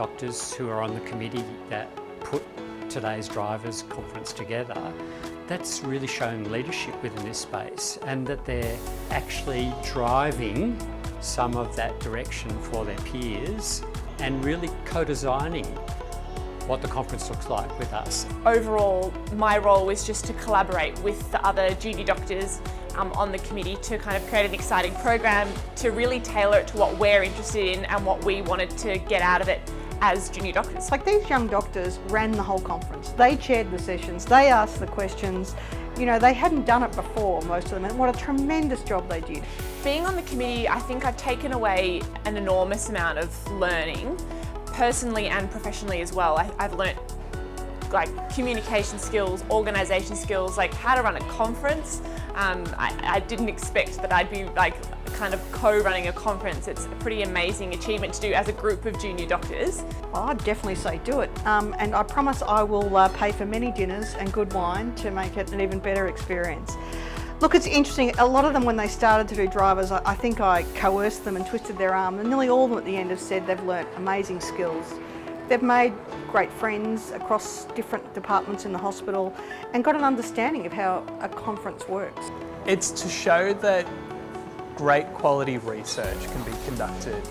doctors who are on the committee that put today's drivers conference together, that's really showing leadership within this space, and that they're actually driving some of that direction for their peers and really co-designing what the conference looks like with us. Overall, my role was just to collaborate with the other junior doctors on the committee to kind of create an exciting program, to really tailor it to what we're interested in and what we wanted to get out of it as junior doctors. Like, these young doctors ran the whole conference. They chaired the sessions, they asked the questions. You know, they hadn't done it before, most of them, and what a tremendous job they did. Being on the committee, I think I've taken away an enormous amount of learning, personally and professionally as well. I've learnt like communication skills, organisation skills, like how to run a conference. I didn't expect that I'd be like kind of co-running a conference. It's a pretty amazing achievement to do as a group of junior doctors. Well, I'd definitely say do it, and I promise I will pay for many dinners and good wine to make it an even better experience. Look, it's interesting, a lot of them when they started to do drivers, I think I coerced them and twisted their arm, and nearly all of them at the end have said they've learnt amazing skills. They've made great friends across different departments in the hospital and got an understanding of how a conference works. It's to show that great quality research can be conducted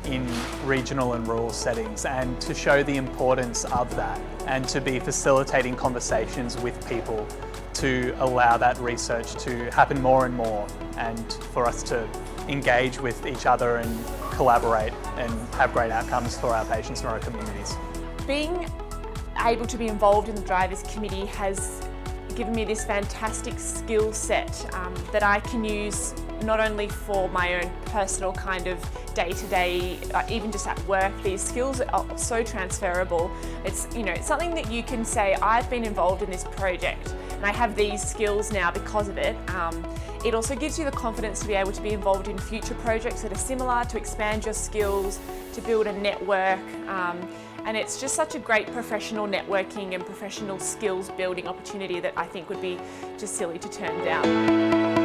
in regional and rural settings, and to show the importance of that, and to be facilitating conversations with people to allow that research to happen more and more, and for us to engage with each other and collaborate and have great outcomes for our patients and our communities. Being able to be involved in the Drivers Committee has given me this fantastic skill set that I can use not only for my own personal kind of day-to-day, even just at work. These skills are so transferable. It's, you know, it's something that you can say, I've been involved in this project and I have these skills now because of it. It also gives you the confidence to be able to be involved in future projects that are similar, to expand your skills, to build a network. And it's just such a great professional networking and professional skills building opportunity that I think would be just silly to turn down.